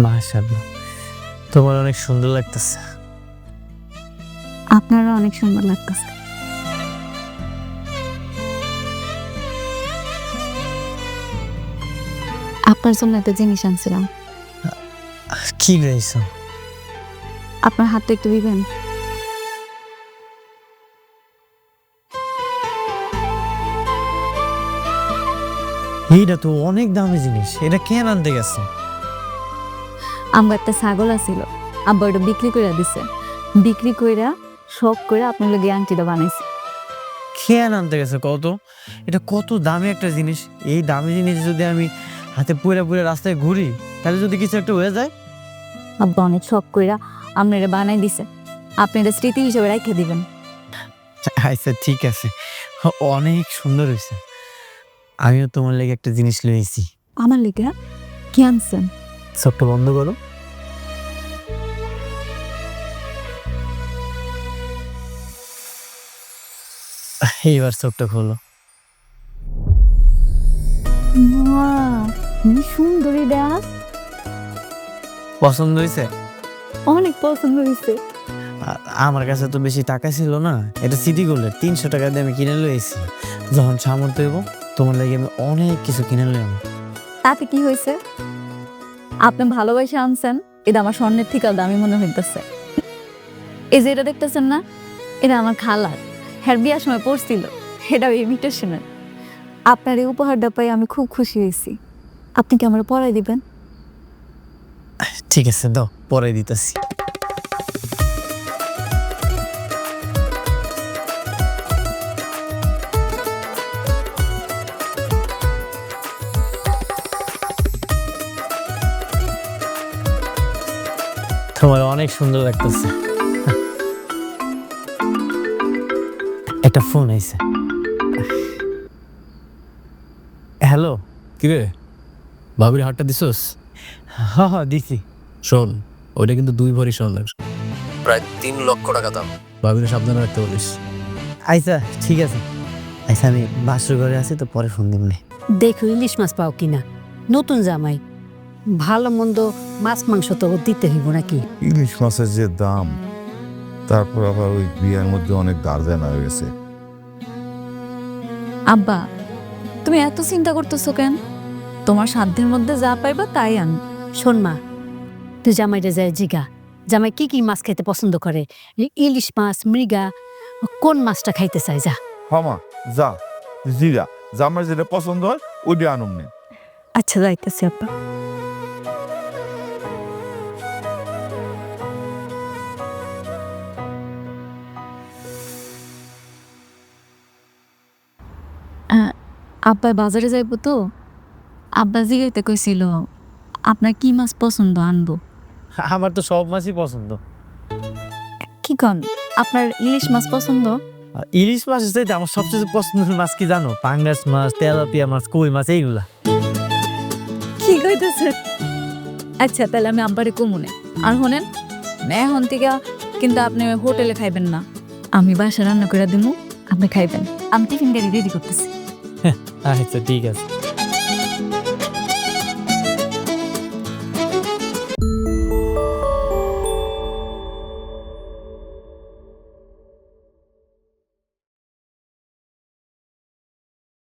মাশাআল্লাহ, তোমার অনেক সুন্দর লাগতেছে। আপনারা অনেক সুন্দর লাগতেছে। আপনার জন্য একটা জিনিস আনছিলাম। কি গাইছো? আপনার হাতটা একটু দিবেন? এইটা তো অনেক দামি জিনিস, এটা কেন আনতে গেছো? আমার একটা ছাগল আছিল, আব্বা ওটা বিক্রি করে দিছে। বিক্রি কইরা শখ করে আপনার লগে আংটিটা বানাইছে। কেন আনতে গেছো কত? এটা কত দামি একটা জিনিস। এই দামি জিনিস যদি আমি হাতে পুরে পুরে রাস্তায় ঘুরি, তাহলে যদি কিছু একটা হয়ে যায়? আব্বা অনেক শখ কইরা আপনার এটা বানাই দিছে। আপনি এটা স্মৃতি হিসেবে রেখে দিবেন। আচ্ছা ঠিক আছে, অনেক সুন্দর হয়েছে। আমিও তোমার লেগে একটা জিনিস লইছি। আমার লেগে কি আনছেন? চোখটা বন্ধ করো। এইবার চোখটা খোলো। কি সুন্দর এটা, পছন্দ হয়েছে? অনেক পছন্দ হয়েছে। আমার কাছে তো বেশি টাকা ছিল না, এটা সিটি গোল্ডের 300 টাকা দিয়ে আমি কিনে লইছি। যখন সামর্থ্য হইব তোমার লাগে আমি অনেক কিছু কিনে লইম। তাতে কি হয়েছে? আপনি ভালোবাসে আনছেন, এটা আমার স্বর্ণের থেকে দামি মনে হইতেছে। এই যে এটা দেখতেছেন না, এটা আমার খালার, হ্যার বিয়ার সময় পড়ছিল। এটা ইমিটেশনের। আপনার এই উপহারটা পাই আমি খুব খুশি হয়েছি। আপনি কি আমার পড়াই দিবেন? ঠিক আছে, দাও পরে দিতেছি। তোমার অনেক সুন্দর লাগতেছে। একটা ফোন আইছে। হ্যালো। কিরে, ভাবির হাটটা দিছস? হ দিছি। শোন, ওইটা কিন্তু 2 ভরি স্বর্ণের, প্রায় 3 লক্ষ টাকা দাম। ভাবির সাবধানে রাখতে বলিস। আচ্ছা ঠিক আছে। আচ্ছা আমি বাসর ঘরে আছি, তো পরে ফোন দিবনি। দেখো ইলিশ মাছ পাও কিনা, নতুন জামাই, ভালো মন্দ মাছ মাংস তো দিতে হইব নাকি? ইলিশ মাছের যে দাম, তারপর আবার ওই বিয়ের মধ্যে অনেক গার্জেন হয়ে গেছে। আব্বা, তুমি এত চিন্তা করতেছো কেন? তোমার সাধ্যের মধ্যে যা পাইবা তাই আন। শোন মা, তুই জামাইটা যায় জিগা, জামাই কি কি মাছ খেতে পছন্দ করে, ইলিশ মাছ, মৃগা, কোন মাছটা খাইতে চায় যা। হমা যা, জিরা জামার যেটা পছন্দ হয় ওইটা আনুম নে। আচ্ছা যাইতেছি আব্বা। আব্বা বাজারে যাইবো তো, আব্বা জিগাইতে কইছিল আপনার কি মাছ পছন্দ আনবো। আমার তো সব মাছই পছন্দ। কি কন, আপনার ইলিশ মাছ পছন্দ? ইলিশ মাছের চাইতে আমার সবচেয়ে পছন্দের মাছ কি জানো? পাঙ্গাস মাছ, তেলাপিয়া মাছ, কই মাছ, এইগুলা। কি কইতেছে? আচ্ছা তাহলে আমি আব্বারে কমুনে। আর শোনেন, এখন থেকে কিন্তু আপনি হোটেলে খাইবেন না, আমি বাসা রান্না করে দিমু, আপনি খাইবেন। আমি টিফিন গাড়ি রেডি করতেছি। আচ্ছা ঠিক আছে।